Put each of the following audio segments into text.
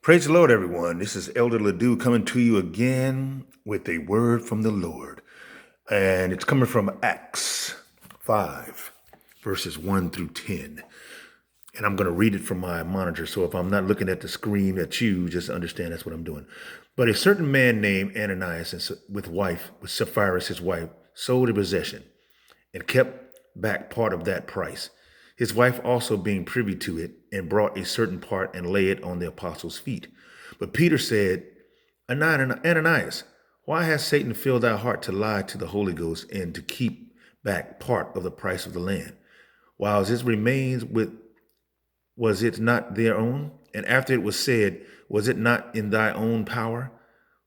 Praise the Lord, everyone. This is Elder Ledoux coming to you again with a word from the Lord. And it's coming from Acts 5, verses 1 through 10. And I'm going to read it from my monitor. So if I'm not looking at the screen at you, just understand that's what I'm doing. But a certain man named Ananias, with Sapphira, his wife, sold a possession and kept back part of that price. His wife also being privy to it, and brought a certain part and lay it on the apostles' feet. But Peter said, Ananias, why has Satan filled thy heart to lie to the Holy Ghost and to keep back part of the price of the land? While it remains with, was it not their own? And after it was said, was it not in thy own power?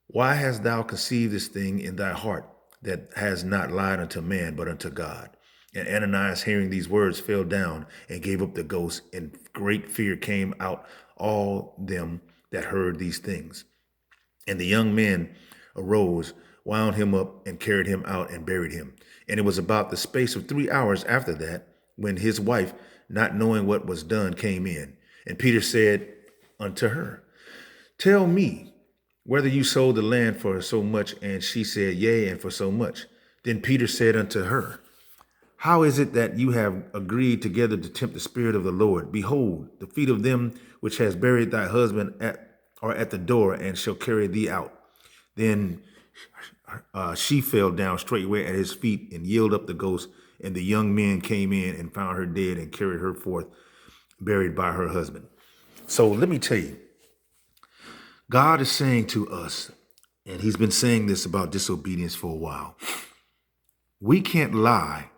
Why hast thou conceived this thing in thy heart, that has not lied unto man, but unto God? And Ananias, hearing these words, fell down and gave up the ghost, and great fear came out all them that heard these things. And the young men arose, wound him up, and carried him out and buried him. And it was about the space of 3 hours after that, when his wife, not knowing what was done, came in. And Peter said unto her, Tell me whether you sold the land for so much. And she said, Yea, and for so much. Then Peter said unto her, How is it that you have agreed together to tempt the Spirit of the Lord? Behold, the feet of them which has buried thy husband are at the door, and shall carry thee out. Then she fell down straightway at his feet and yielded up the ghost. And the young men came in and found her dead, and carried her forth, buried by her husband. So let me tell you, God is saying to us, and he's been saying this about disobedience for a while, we can't lie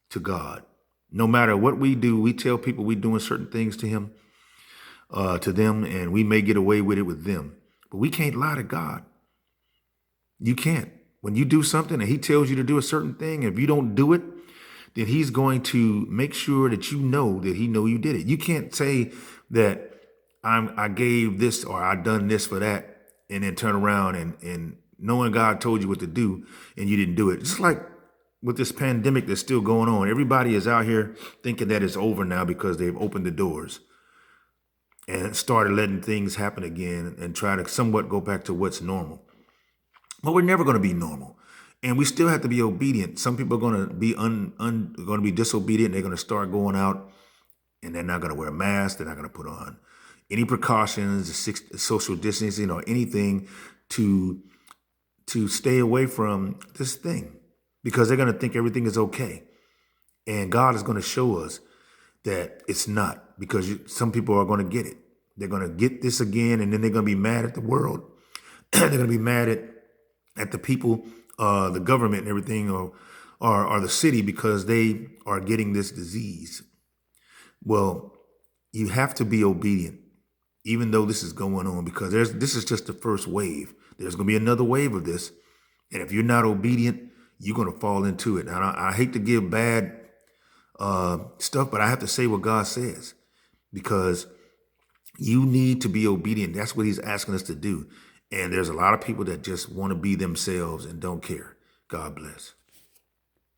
to God. No matter what we do, we tell people we're doing certain things to him, to them, and we may get away with it with them. But we can't lie to God. You can't. When you do something and he tells you to do a certain thing, if you don't do it, then he's going to make sure that you know that he know you did it. You can't say that I gave this or I done this for that, and then turn around and knowing God told you what to do and you didn't do it. Just like with this pandemic that's still going on, everybody is out here thinking that it's over now because they've opened the doors and started letting things happen again and try to somewhat go back to what's normal. But we're never going to be normal. And we still have to be obedient. Some people are going to be going to be disobedient. They're going to start going out and they're not going to wear a mask. They're not going to put on any precautions, social distancing, or anything to stay away from this thing, because they're going to think everything is okay. And God is going to show us that it's not, because some people are going to get it. They're going to get this again, and then they're going to be mad at the world. They're going to be mad at the people, the government and everything, or the city, because they are getting this disease. Well, you have to be obedient, even though this is going on, because this is just the first wave. There's going to be another wave of this. And if you're not obedient, you're going to fall into it. And I hate to give bad stuff, but I have to say what God says, because you need to be obedient. That's what he's asking us to do. And there's a lot of people that just want to be themselves and don't care. God bless.